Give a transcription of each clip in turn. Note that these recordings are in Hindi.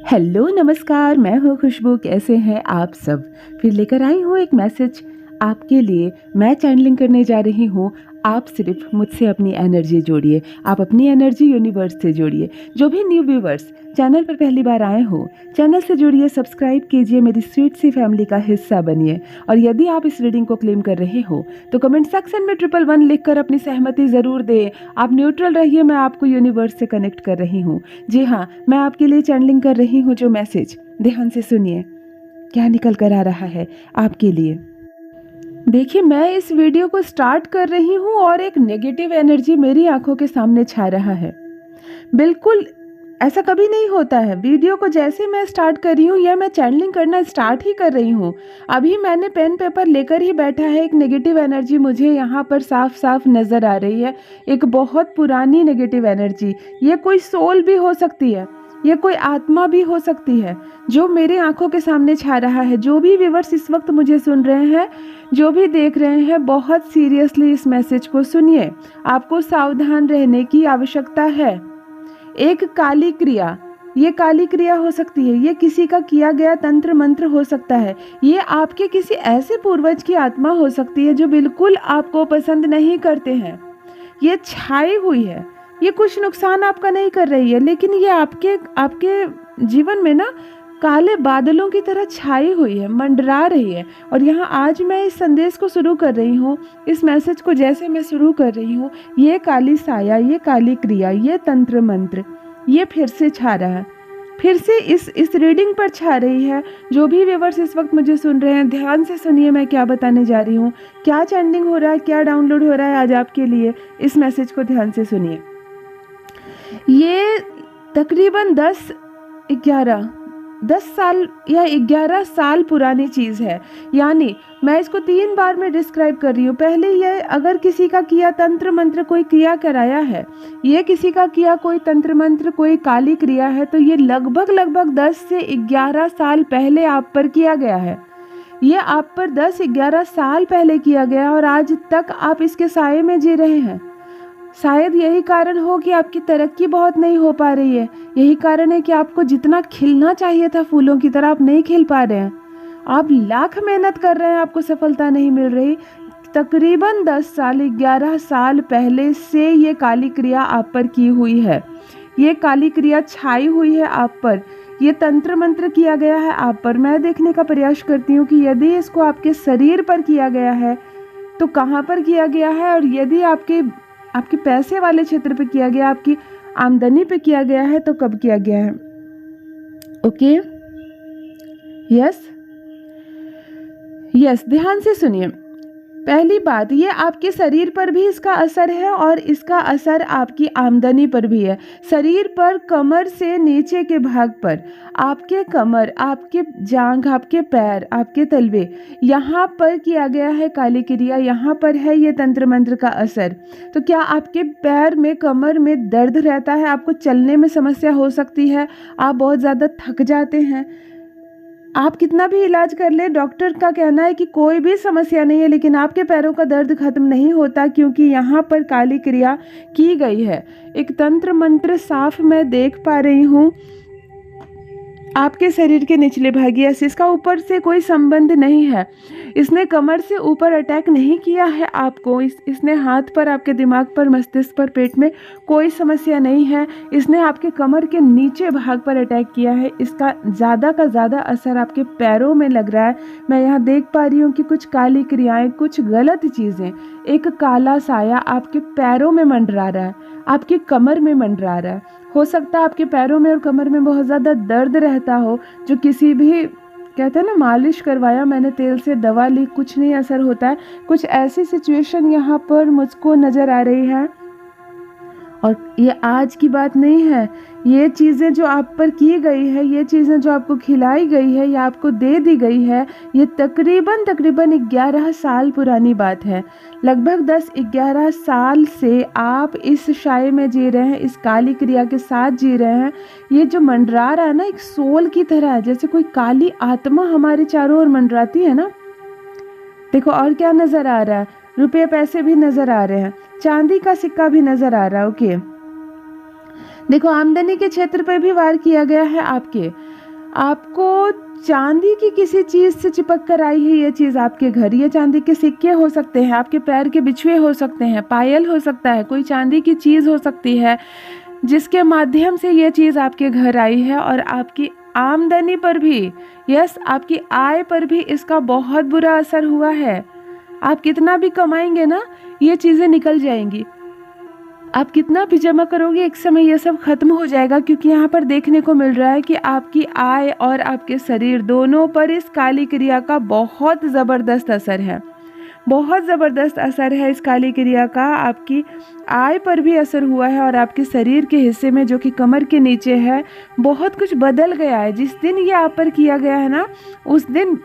हेलो नमस्कार, मैं हूँ खुशबू। कैसे हैं आप सब? फिर लेकर आई हूँ एक मैसेज आपके लिए। मैं चैनलिंग करने जा रही हूँ। आप सिर्फ मुझसे अपनी एनर्जी जोड़िए, आप अपनी एनर्जी यूनिवर्स से जोड़िए। जो भी न्यू व्यूवर्स चैनल पर पहली बार आए हो, चैनल से जुड़िए, सब्सक्राइब कीजिए, मेरी स्वीट सी फैमिली का हिस्सा बनिए। और यदि आप इस रीडिंग को क्लेम कर रहे हो तो कमेंट सेक्शन में 111 लिखकर अपनी सहमति ज़रूर दें। आप न्यूट्रल रहिए, मैं आपको यूनिवर्स से कनेक्ट कर रही हूँ। जी हाँ, मैं आपके लिए चैनलिंग कर रही हूँ। जो मैसेज ध्यान से सुनिए, क्या निकल कर आ रहा है आपके लिए। देखिए, मैं इस वीडियो को स्टार्ट कर रही हूँ और एक नेगेटिव एनर्जी मेरी आंखों के सामने छा रहा है। बिल्कुल ऐसा कभी नहीं होता है। वीडियो को जैसे मैं स्टार्ट कर रही हूँ या मैं चैनलिंग करना स्टार्ट ही कर रही हूँ, अभी मैंने पेन पेपर लेकर ही बैठा है। एक नेगेटिव एनर्जी मुझे यहाँ पर साफ साफ नज़र आ रही है। एक बहुत पुरानी नेगेटिव एनर्जी। ये कोई सोल भी हो सकती है, ये कोई आत्मा भी हो सकती है जो मेरे आंखों के सामने छा रहा है। जो भी व्यूअर्स इस वक्त मुझे सुन रहे हैं, जो भी देख रहे हैं, बहुत सीरियसली इस मैसेज को सुनिए। आपको सावधान रहने की आवश्यकता है। एक काली क्रिया, ये काली क्रिया हो सकती है, ये किसी का किया गया तंत्र मंत्र हो सकता है, ये आपके किसी ऐसे पूर्वज की आत्मा हो सकती है जो बिल्कुल आपको पसंद नहीं करते हैं। ये छाई हुई है, ये कुछ नुकसान आपका नहीं कर रही है, लेकिन ये आपके जीवन में ना काले बादलों की तरह छाई हुई है, मंडरा रही है। और यहाँ आज मैं इस संदेश को शुरू कर रही हूँ, इस मैसेज को जैसे मैं शुरू कर रही हूँ, ये काली साया, ये काली क्रिया, ये तंत्र मंत्र, ये फिर से छा रहा है, फिर से इस रीडिंग पर छा रही है। जो भी व्यूअर्स इस वक्त मुझे सुन रहे हैं, ध्यान से सुनिए मैं क्या बताने जा रही हूँ, क्या चैंटिंग हो रहा है, क्या डाउनलोड हो रहा है आज आपके लिए। इस मैसेज को ध्यान से सुनिए। ये तकरीबन 10 साल या 11 साल पुरानी चीज़ है। यानी मैं इसको 3 बार में डिस्क्राइब कर रही हूँ। पहले ये अगर किसी का किया तंत्र मंत्र कोई क्रिया कराया है, ये किसी का किया कोई तंत्र मंत्र कोई काली क्रिया है, तो ये लगभग 10 से 11 साल पहले आप पर किया गया है। ये आप पर 10-11 साल पहले किया गया और आज तक आप इसके साये में जी रहे हैं। शायद यही कारण हो कि आपकी तरक्की बहुत नहीं हो पा रही है। यही कारण है कि आपको जितना खिलना चाहिए था फूलों की तरह, आप नहीं खिल पा रहे हैं। आप लाख मेहनत कर रहे हैं, आपको सफलता नहीं मिल रही। तकरीबन 10 साल 11 साल पहले से ये काली क्रिया आप पर की हुई है। ये काली क्रिया छाई हुई है आप पर, ये तंत्र मंत्र किया गया है आप पर। मैं देखने का प्रयास करती हूँ कि यदि इसको आपके शरीर पर किया गया है तो कहाँ पर किया गया है, और यदि आपके पैसे वाले क्षेत्र पे किया गया, आपकी आमदनी पे किया गया है, तो कब किया गया है। ओके, यस, ध्यान से सुनिए। पहली बात, ये आपके शरीर पर भी इसका असर है और इसका असर आपकी आमदनी पर भी है। शरीर पर, कमर से नीचे के भाग पर, आपके कमर, आपके जांघ, आपके पैर, आपके तलवे, यहाँ पर किया गया है काली क्रिया, यहाँ पर है ये तंत्र मंत्र का असर। तो क्या आपके पैर में, कमर में दर्द रहता है? आपको चलने में समस्या हो सकती है, आप बहुत ज़्यादा थक जाते हैं। आप कितना भी इलाज कर ले, डॉक्टर का कहना है कि कोई भी समस्या नहीं है, लेकिन आपके पैरों का दर्द खत्म नहीं होता, क्योंकि यहाँ पर काली क्रिया की गई है। एक तंत्र मंत्र साफ मैं देख पा रही हूँ आपके शरीर के निचले भाग। इसका ऊपर से कोई संबंध नहीं है। इसने कमर से ऊपर अटैक नहीं किया है आपको। इसने हाथ पर, आपके दिमाग पर, मस्तिष्क पर, पेट में कोई समस्या नहीं है। इसने आपके कमर के नीचे भाग पर अटैक किया है। इसका ज़्यादा का ज़्यादा असर आपके पैरों में लग रहा है। मैं यहाँ देख पा रही हूँ कि कुछ काली क्रियाएँ, कुछ गलत चीज़ें, एक काला साया आपके पैरों में मंडरा रहा है, आपकी कमर में मंडरा रहा है। हो सकता है आपके पैरों में और कमर में बहुत ज़्यादा दर्द रहता हो, जो किसी भी, कहते हैं ना, मालिश करवाया मैंने, तेल से दवा ली, कुछ नहीं असर होता है। कुछ ऐसी सिचुएशन यहाँ पर मुझको नज़र आ रही है। और ये आज की बात नहीं है, ये चीज़ें जो आप पर की गई है, ये चीज़ें जो आपको खिलाई गई है या आपको दे दी गई है, ये तकरीबन 11 साल पुरानी बात है। लगभग 10-11 साल से आप इस शाये में जी रहे हैं, इस काली क्रिया के साथ जी रहे हैं। ये जो मंडरा रहा है ना, एक सोल की तरह है, जैसे कोई काली आत्मा हमारे चारों ओर मंडराती है ना। देखो और क्या नज़र आ रहा है, रुपये पैसे भी नज़र आ रहे हैं, चांदी का सिक्का भी नज़र आ रहा है। ओके, देखो आमदनी के क्षेत्र पर भी वार किया गया है आपके। आपको चांदी की किसी चीज़ से चिपक कर आई है ये चीज़ आपके घर। ये चांदी के सिक्के हो सकते हैं, आपके पैर के बिछुए हो सकते हैं, पायल हो सकता है, कोई चांदी की चीज़ हो सकती है जिसके माध्यम से ये चीज़ आपके घर आई है। और आपकी आमदनी पर भी, यस, आपकी आय पर भी इसका बहुत बुरा असर हुआ है। आप कितना भी कमाएंगे ना, ये चीज़ें निकल जाएंगी। आप कितना भी जमा करोगे, एक समय ये सब खत्म हो जाएगा, क्योंकि यहाँ पर देखने को मिल रहा है कि आपकी आय और आपके शरीर दोनों पर इस काली क्रिया का बहुत ज़बरदस्त असर है। बहुत ज़बरदस्त असर है इस काली क्रिया का। आपकी आय पर भी असर हुआ है और आपके शरीर के हिस्से में, जो कि कमर के नीचे है, बहुत कुछ बदल गया है। जिस दिन ये आप पर किया गया है ना, उस दिन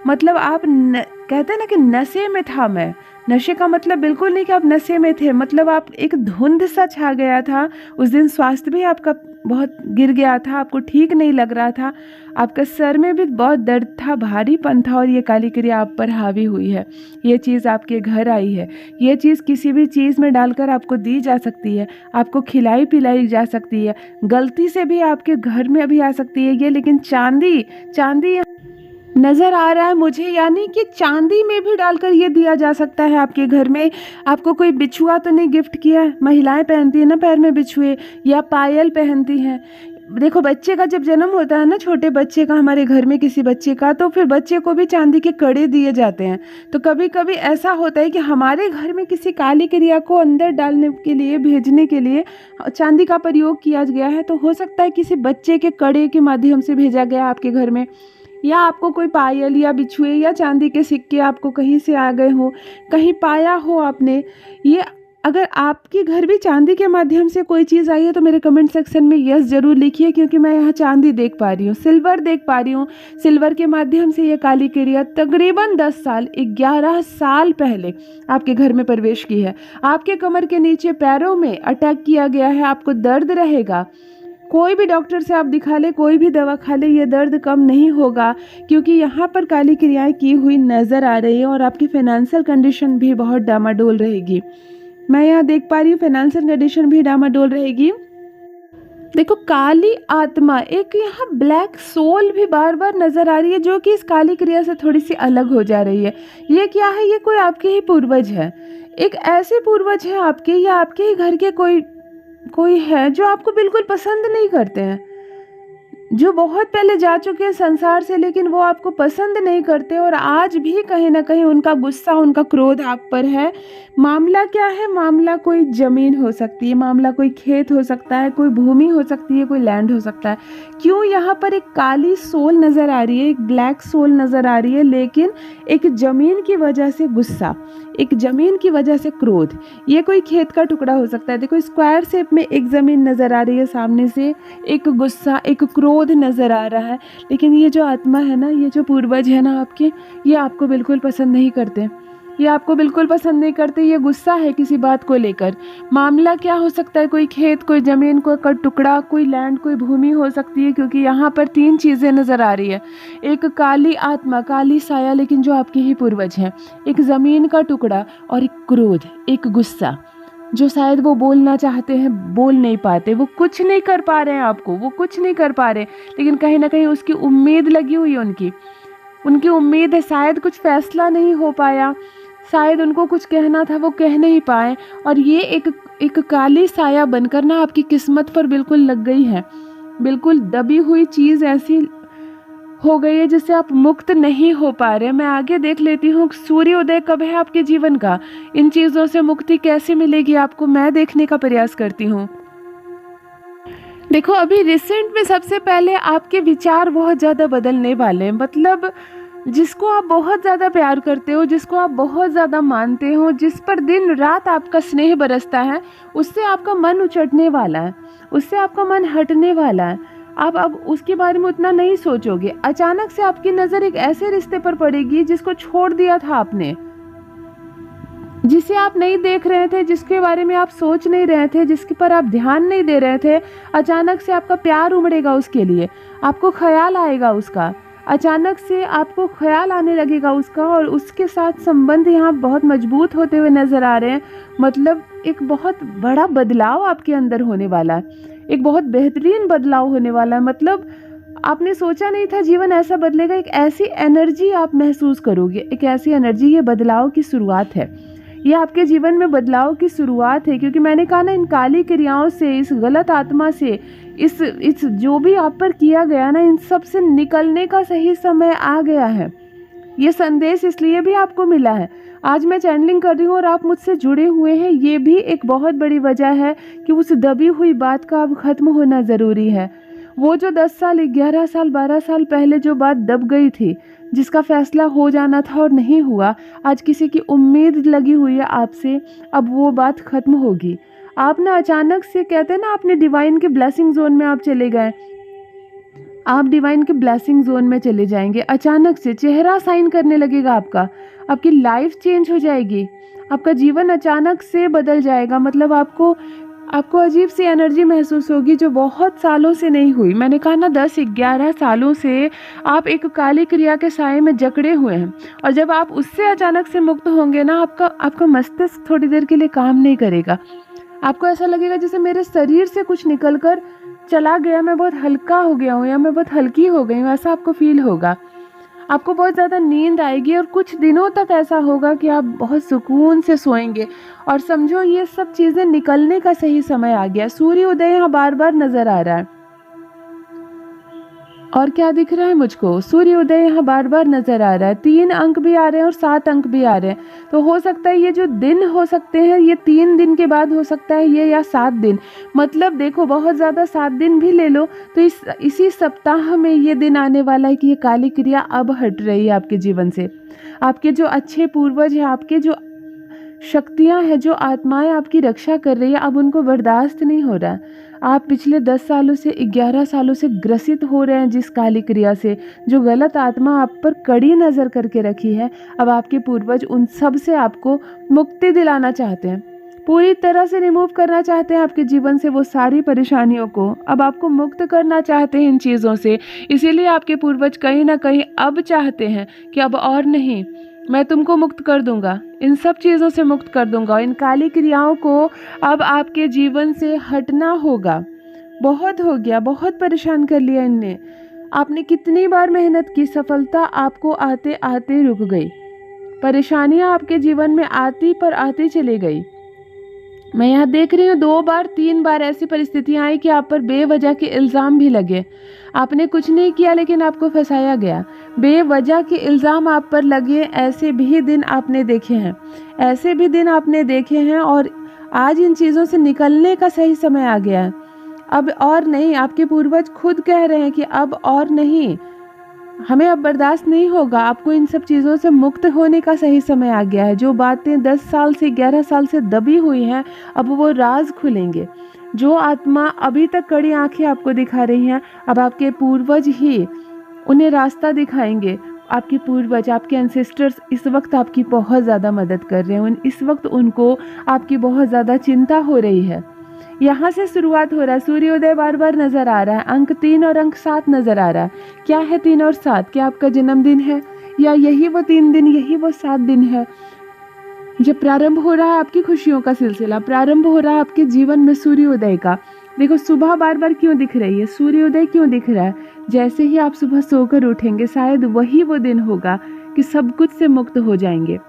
मतलब आप कहते हैं ना कि नशे में था मैं। नशे का मतलब बिल्कुल नहीं कि आप नशे में थे, मतलब आप एक धुंध सा छा गया था। उस दिन स्वास्थ्य भी आपका बहुत गिर गया था, आपको ठीक नहीं लग रहा था, आपका सर में भी बहुत दर्द था, भारीपन था, और ये काली क्रिया आप पर हावी हुई है। ये चीज़ आपके घर आई है। ये चीज़ किसी भी चीज़ में डालकर आपको दी जा सकती है, आपको खिलाई पिलाई जा सकती है, गलती से भी आपके घर में भी आ सकती है ये। लेकिन चांदी नज़र आ रहा है मुझे, यानी कि चांदी में भी डालकर ये दिया जा सकता है आपके घर में। आपको कोई बिछुआ तो नहीं गिफ्ट किया है? महिलाएं पहनती है ना पैर में बिछुए, या पायल पहनती हैं। देखो, बच्चे का जब जन्म होता है ना, छोटे बच्चे का, हमारे घर में किसी बच्चे का, तो फिर बच्चे को भी चांदी के कड़े दिए जाते हैं। तो कभी कभी ऐसा होता है कि हमारे घर में किसी काली क्रिया को अंदर डालने के लिए, भेजने के लिए चांदी का प्रयोग किया गया है। तो हो सकता है किसी बच्चे के कड़े के माध्यम से भेजा गया आपके घर में, या आपको कोई पायल या बिछुए या चांदी के सिक्के आपको कहीं से आ गए हो, कहीं पाया हो आपने। ये अगर आपके घर भी चांदी के माध्यम से कोई चीज़ आई है तो मेरे कमेंट सेक्शन में यस ज़रूर लिखिए, क्योंकि मैं यहाँ चांदी देख पा रही हूँ, सिल्वर देख पा रही हूँ। सिल्वर के माध्यम से ये काली क्रिया तकरीबन 10 साल, 11 साल पहले आपके घर में प्रवेश की है। आपके कमर के नीचे पैरों में अटैक किया गया है, आपको दर्द रहेगा। कोई भी डॉक्टर से आप दिखा ले, कोई भी दवा खा ले, ये दर्द कम नहीं होगा, क्योंकि यहाँ पर काली क्रियाएं की हुई नज़र आ रही है। और आपकी फाइनेंशियल कंडीशन भी बहुत डामाडोल रहेगी। मैं यहाँ देख पा रही हूँ फाइनेंशियल कंडीशन भी डामाडोल रहेगी। देखो, काली आत्मा, एक यहाँ ब्लैक सोल भी बार बार नज़र आ रही है, जो कि इस काली क्रिया से थोड़ी सी अलग हो जा रही है। ये क्या है? ये कोई आपके ही पूर्वज है, एक ऐसे पूर्वज है आपके, या आपके ही घर के कोई है जो आपको बिल्कुल पसंद नहीं करते हैं, जो बहुत पहले जा चुके हैं संसार से, लेकिन वो आपको पसंद नहीं करते। और आज भी कहीं ना कहीं उनका गुस्सा, उनका क्रोध आप पर है। मामला क्या है? मामला कोई ज़मीन हो सकती है, मामला कोई खेत हो सकता है, कोई भूमि हो सकती है, कोई लैंड हो सकता है। क्यों यहाँ पर एक काली सोल नज़र आ रही है, एक ब्लैक सोल नज़र आ रही है, लेकिन एक ज़मीन की वजह से गुस्सा, एक ज़मीन की वजह से क्रोध। ये कोई खेत का टुकड़ा हो सकता है। देखो, स्क्वायर शेप में एक ज़मीन नज़र आ रही है सामने से, एक गुस्सा, एक क्रोध नज़र आ रहा है। लेकिन ये जो आत्मा है ना, ये जो पूर्वज है ना आपके, ये आपको बिल्कुल पसंद नहीं करते, ये आपको बिल्कुल पसंद नहीं करते। ये गुस्सा है किसी बात को लेकर। मामला क्या हो सकता है? कोई खेत, कोई ज़मीन का टुकड़ा, कोई लैंड, कोई भूमि हो सकती है, क्योंकि यहाँ पर 3 चीज़ें नज़र आ रही है। एक काली आत्मा, काली साया, लेकिन जो आपके ही पूर्वज हैं, एक ज़मीन का टुकड़ा, और एक क्रोध, एक गुस्सा, जो शायद वो बोलना चाहते हैं, बोल नहीं पाते, वो कुछ नहीं कर पा रहे हैं आपको, वो कुछ नहीं कर पा रहे, लेकिन कहीं ना कहीं उसकी उम्मीद लगी हुई है, उनकी उम्मीद है। शायद कुछ फैसला नहीं हो पाया, शायद उनको कुछ कहना था, वो कह नहीं पाए, और ये एक काली साया बनकर ना आपकी किस्मत पर बिल्कुल लग गई है। बिल्कुल दबी हुई चीज़ ऐसी हो गई है जिससे आप मुक्त नहीं हो पा रहे। मैं आगे देख लेती हूँ सूर्योदय कब है आपके जीवन का, इन चीज़ों से मुक्ति कैसे मिलेगी आपको, मैं देखने का प्रयास करती हूँ। देखो, अभी रिसेंट में सबसे पहले आपके विचार बहुत ज़्यादा बदलने वाले हैं। मतलब जिसको आप बहुत ज़्यादा प्यार करते हो, जिसको आप बहुत ज़्यादा मानते हो, जिस पर दिन रात आपका स्नेह बरसता है, उससे आपका मन उचटने वाला है, उससे आपका मन हटने वाला है। आप अब उसके बारे में उतना नहीं सोचोगे। अचानक से आपकी नज़र एक ऐसे रिश्ते पर पड़ेगी जिसको छोड़ दिया था आपने, जिसे आप नहीं देख रहे थे, जिसके बारे में आप सोच नहीं रहे थे, जिसके पर आप ध्यान नहीं दे रहे थे। अचानक से आपका प्यार उमड़ेगा उसके लिए, आपको ख्याल आएगा उसका, अचानक से आपको ख्याल आने लगेगा उसका, और उसके साथ संबंध यहाँ बहुत मजबूत होते हुए नज़र आ रहे हैं। मतलब एक बहुत बड़ा बदलाव आपके अंदर होने वाला है, एक बहुत बेहतरीन बदलाव होने वाला है। मतलब आपने सोचा नहीं था जीवन ऐसा बदलेगा। एक ऐसी एनर्जी आप महसूस करोगे, एक ऐसी एनर्जी, ये बदलाव की शुरुआत है, ये आपके जीवन में बदलाव की शुरुआत है। क्योंकि मैंने कहा ना, इन काली क्रियाओं से, इस गलत आत्मा से, इस जो भी आप पर किया गया ना, इन सब से निकलने का सही समय आ गया है। ये संदेश इसलिए भी आपको मिला है। आज मैं चैनलिंग कर रही हूँ और आप मुझसे जुड़े हुए हैं, ये भी एक बहुत बड़ी वजह है कि उस दबी हुई बात का अब खत्म होना ज़रूरी है। वो जो 10 साल, 11 साल, 12 साल पहले जो बात दब गई थी, जिसका फैसला हो जाना था और नहीं हुआ, आज किसी की उम्मीद लगी हुई है आपसे, अब वो बात खत्म होगी। आप ना अचानक से, कहते हैं ना, आपने डिवाइन के ब्लेसिंग जोन में आप चले गए, आप डिवाइन के ब्लेसिंग जोन में चले जाएंगे। अचानक से चेहरा साइन करने लगेगा आपका, आपकी लाइफ चेंज हो जाएगी, आपका जीवन अचानक से बदल जाएगा। मतलब आपको अजीब सी एनर्जी महसूस होगी जो बहुत सालों से नहीं हुई। मैंने कहा ना, 10-11 सालों से आप एक काली क्रिया के साए में जकड़े हुए हैं, और जब आप उससे अचानक से मुक्त होंगे ना, आपका मस्तिष्क थोड़ी देर के लिए काम नहीं करेगा। आपको ऐसा लगेगा जैसे मेरे शरीर से कुछ निकल कर चला गया, मैं बहुत हल्का हो गया हूँ या मैं बहुत हल्की हो गई हूँ, ऐसा आपको फील होगा। आपको बहुत ज़्यादा नींद आएगी और कुछ दिनों तक ऐसा होगा कि आप बहुत सुकून से सोएंगे। और समझो, ये सब चीज़ें निकलने का सही समय आ गया। सूर्य उदय यहाँ बार बार नजर आ रहा है। और क्या दिख रहा है मुझको? सूर्य उदय यहाँ बार बार नजर आ रहा है। 3 अंक भी आ रहे हैं और 7 अंक भी आ रहे हैं। तो हो सकता है ये जो दिन हो सकते हैं, ये 3 दिन के बाद हो सकता है ये, या 7 दिन। मतलब देखो, बहुत ज़्यादा 7 दिन भी ले लो तो इसी सप्ताह में ये दिन आने वाला है कि ये काली क्रिया अब हट रही है आपके जीवन से। आपके जो अच्छे पूर्वज हैं, आपके जो शक्तियां हैं, जो आत्माएं आपकी रक्षा कर रही है, अब उनको बर्दाश्त नहीं हो रहा है। आप पिछले 10 सालों से, 11 सालों से ग्रसित हो रहे हैं जिस काली क्रिया से, जो गलत आत्मा आप पर कड़ी नज़र करके रखी है। अब आपके पूर्वज उन सब से आपको मुक्ति दिलाना चाहते हैं, पूरी तरह से रिमूव करना चाहते हैं आपके जीवन से वो सारी परेशानियों को। अब आपको मुक्त करना चाहते हैं इन चीज़ों से। इसीलिए आपके पूर्वज कहीं ना कहीं अब चाहते हैं कि अब और नहीं, मैं तुमको मुक्त कर दूंगा, इन सब चीज़ों से मुक्त कर दूंगा। इन काली क्रियाओं को अब आपके जीवन से हटना होगा। बहुत हो गया, बहुत परेशान कर लिया इनने। आपने कितनी बार मेहनत की, सफलता आपको आते आते रुक गई। परेशानियां आपके जीवन में आती पर आती चली गई। मैं यहाँ देख रही हूँ 2 बार 3 बार ऐसी परिस्थितियाँ आई कि आप पर बेवजह के इल्ज़ाम भी लगे। आपने कुछ नहीं किया लेकिन आपको फंसाया गया। बेवजह के इल्ज़ाम आप पर लगे, ऐसे भी दिन आपने देखे हैं, ऐसे भी दिन आपने देखे हैं। और आज इन चीज़ों से निकलने का सही समय आ गया है। अब और नहीं, आपके पूर्वज खुद कह रहे हैं कि अब और नहीं, हमें अब बर्दाश्त नहीं होगा। आपको इन सब चीज़ों से मुक्त होने का सही समय आ गया है। जो बातें 10 साल से, 11 साल से दबी हुई हैं, अब वो राज खुलेंगे। जो आत्मा अभी तक कड़ी आंखें आपको दिखा रही हैं, अब आपके पूर्वज ही उन्हें रास्ता दिखाएंगे। आपके पूर्वज, आपके एंसेस्टर्स इस वक्त आपकी बहुत ज़्यादा मदद कर रहे हैं। इस वक्त उनको आपकी बहुत ज़्यादा चिंता हो रही है। यहाँ से शुरुआत हो रहा है। सूर्योदय बार बार नजर आ रहा है। अंक 3 और अंक 7 नजर आ रहा है। क्या है 3 और 7? क्या आपका जन्मदिन है, या यही वो 3 दिन, यही वो 7 दिन है जब प्रारंभ हो रहा है आपकी खुशियों का सिलसिला, प्रारंभ हो रहा है आपके जीवन में सूर्योदय का। देखो, सुबह बार बार क्यों दिख रही है, सूर्योदय क्यों दिख रहा है? जैसे ही आप सुबह सोकर उठेंगे, शायद वही वो दिन होगा कि सब कुछ से मुक्त हो जाएंगे।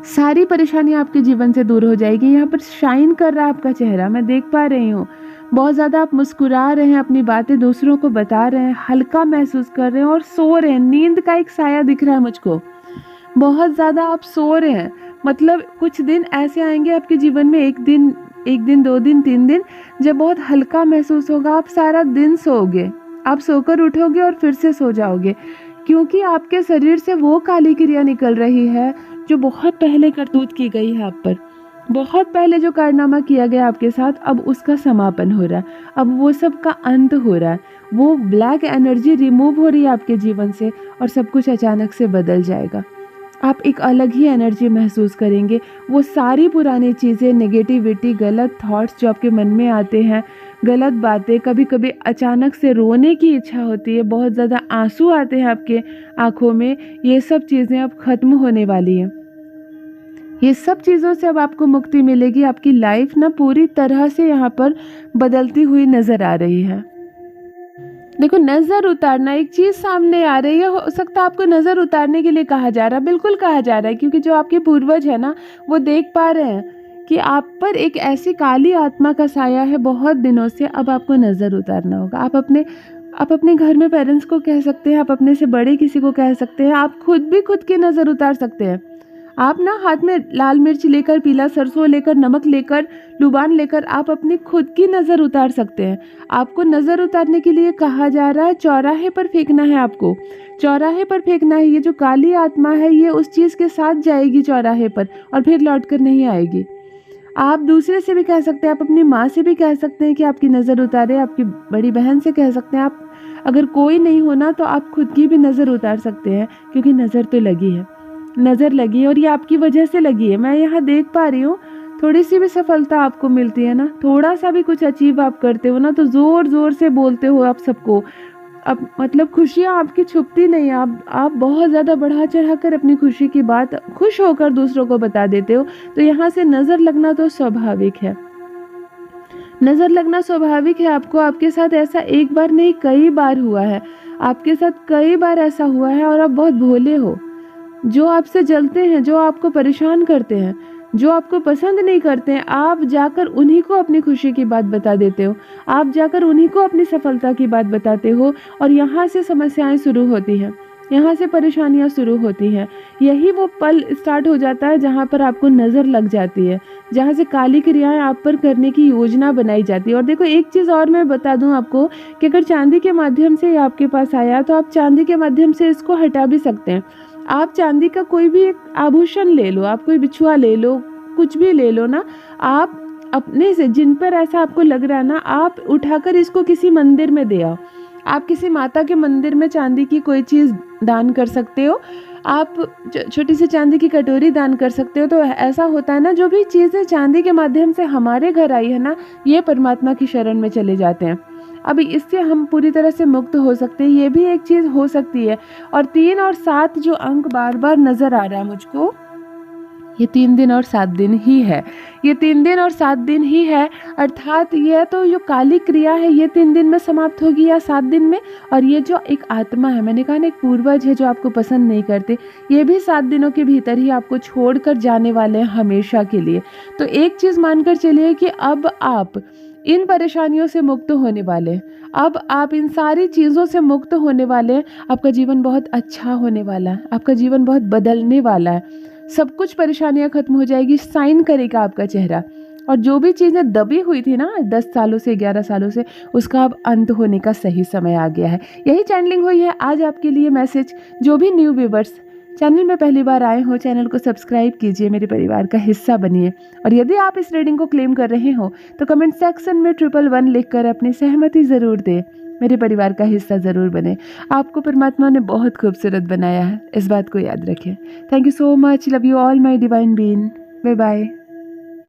सारी परेशानी आपके जीवन से दूर हो जाएगी। यहाँ पर शाइन कर रहा है आपका चेहरा, मैं देख पा रही हूँ। बहुत ज़्यादा आप मुस्कुरा रहे हैं, अपनी बातें दूसरों को बता रहे हैं, हल्का महसूस कर रहे हैं और सो रहे हैं। नींद का एक साया दिख रहा है मुझको। बहुत ज़्यादा आप सो रहे हैं। मतलब कुछ दिन ऐसे आएंगे आपके जीवन में, एक दिन, 2 दिन, 3 दिन, जब बहुत हल्का महसूस होगा। आप सारा दिन सोओगे, आप सोकर उठोगे और फिर से सो जाओगे, क्योंकि आपके शरीर से वो काली क्रिया निकल रही है जो बहुत पहले करतूत की गई है आप पर। बहुत पहले जो कारनामा किया गया आपके साथ, अब उसका समापन हो रहा है। अब वो सब का अंत हो रहा है। वो ब्लैक एनर्जी रिमूव हो रही है आपके जीवन से और सब कुछ अचानक से बदल जाएगा। आप एक अलग ही एनर्जी महसूस करेंगे। वो सारी पुरानी चीज़ें, नेगेटिविटी, गलत थॉट्स जो आपके मन में आते हैं, गलत बातें, कभी कभी अचानक से रोने की इच्छा होती है, बहुत ज़्यादा आंसू आते हैं आपके आँखों में, ये सब चीज़ें अब ख़त्म होने वाली हैं। ये सब चीज़ों से अब आपको मुक्ति मिलेगी। आपकी लाइफ ना पूरी तरह से यहाँ पर बदलती हुई नज़र आ रही है। देखो, नज़र उतारना, एक चीज़ सामने आ रही है, हो सकता है आपको नज़र उतारने के लिए कहा जा रहा है, बिल्कुल कहा जा रहा है, क्योंकि जो आपके पूर्वज है ना, वो देख पा रहे हैं कि आप पर एक ऐसी काली आत्मा का साया है बहुत दिनों से। अब आपको नज़र उतारना होगा। आप अपने घर में पेरेंट्स को कह सकते हैं, आप अपने से बड़े किसी को कह सकते हैं, आप खुद भी खुद की नज़र उतार सकते हैं। आप ना हाथ में लाल मिर्च लेकर, पीला सरसों लेकर, नमक लेकर, लुबान लेकर आप अपनी खुद की नज़र उतार सकते हैं। आपको नज़र उतारने के लिए कहा जा रहा है, चौराहे पर फेंकना है आपको, चौराहे पर फेंकना है। ये जो काली आत्मा है, ये उस चीज़ के साथ जाएगी चौराहे पर और फिर लौट कर नहीं आएगी। आप दूसरे से भी कह सकते हैं, आप अपनी माँ से भी कह सकते हैं कि आपकी नज़र उतारे, आपकी बड़ी बहन से कह सकते हैं। आप अगर कोई नहीं होना तो आप खुद की भी नज़र उतार सकते हैं, क्योंकि नज़र तो लगी है, नज़र लगी है और ये आपकी वजह से लगी है। मैं यहाँ देख पा रही हूँ, थोड़ी सी भी सफलता आपको मिलती है ना, थोड़ा सा भी कुछ अचीव आप करते हो ना, तो ज़ोर ज़ोर से बोलते हो आप सबको। अब मतलब खुशियाँ आपकी छुपती नहीं, आप बहुत ज़्यादा बढ़ा चढ़ा कर अपनी खुशी की बात खुश होकर दूसरों को बता देते हो। तो यहाँ से नज़र लगना तो स्वाभाविक है, नज़र लगना स्वाभाविक है। आपको, आपके साथ ऐसा एक बार नहीं कई बार हुआ है, आपके साथ कई बार ऐसा हुआ है और आप बहुत भोले हो। जो आपसे जलते हैं, जो आपको परेशान करते हैं, जो आपको पसंद नहीं करते हैं, आप जाकर उन्हीं को अपनी खुशी की बात बता देते हो, आप जाकर उन्हीं को अपनी सफलता की बात बताते हो और यहाँ से समस्याएं शुरू होती हैं, यहाँ से परेशानियाँ शुरू होती हैं। यही वो पल स्टार्ट हो जाता है जहाँ पर आपको नज़र लग जाती है, जहाँ से काली क्रियाएं आप पर करने की योजना बनाई जाती है। और देखो, एक चीज़ और मैं बता दूँ आपको कि अगर चांदी के माध्यम से आपके पास आया तो आप चांदी के माध्यम से इसको हटा भी सकते हैं। आप चांदी का कोई भी एक आभूषण ले लो, आप कोई बिछुआ ले लो, कुछ भी ले लो ना, आप अपने से जिन पर ऐसा आपको लग रहा है ना, आप उठाकर इसको किसी मंदिर में दे आओ। आप किसी माता के मंदिर में चांदी की कोई चीज़ दान कर सकते हो, आप छोटी सी चांदी की कटोरी दान कर सकते हो। तो ऐसा होता है ना, जो भी चीज़ें चांदी के माध्यम से हमारे घर आई है ना, ये परमात्मा की शरण में चले जाते हैं। अब इससे हम पूरी तरह से मुक्त हो सकते हैं, ये भी एक चीज़ हो सकती है। और 3 और 7 जो अंक बार बार नज़र आ रहा है मुझको, ये 3 दिन और 7 दिन ही है, ये 3 दिन और 7 दिन ही है। अर्थात ये तो जो काली क्रिया है ये 3 दिन में समाप्त होगी या 7 दिन में, और ये जो एक आत्मा है, मैंने कहा ना एक पूर्वज है जो आपको पसंद नहीं करते, ये भी 7 दिनों के भीतर ही आपको छोड़कर जाने वाले हैं हमेशा के लिए। तो एक चीज़ मानकर चलिए कि अब आप इन परेशानियों से मुक्त होने वाले हैं, अब आप इन सारी चीज़ों से मुक्त होने वाले हैं। आपका जीवन बहुत अच्छा होने वाला है, आपका जीवन बहुत बदलने वाला है, सब कुछ परेशानियां खत्म हो जाएगी, शाइन करेगा आपका चेहरा। और जो भी चीज़ें दबी हुई थी ना 10 सालों से, 11 सालों से, उसका अब अंत होने का सही समय आ गया है। यही चैनलिंग हुई है आज आपके लिए मैसेज। जो भी न्यू व्यूवर्स चैनल में पहली बार आए हो, चैनल को सब्सक्राइब कीजिए, मेरे परिवार का हिस्सा बनिए। और यदि आप इस रीडिंग को क्लेम कर रहे हो तो कमेंट सेक्शन में 111 लिखकर अपनी सहमति ज़रूर दें, मेरे परिवार का हिस्सा ज़रूर बने। आपको परमात्मा ने बहुत खूबसूरत बनाया है, इस बात को याद रखें। Thank you so much, love you all my divine being, bye bye.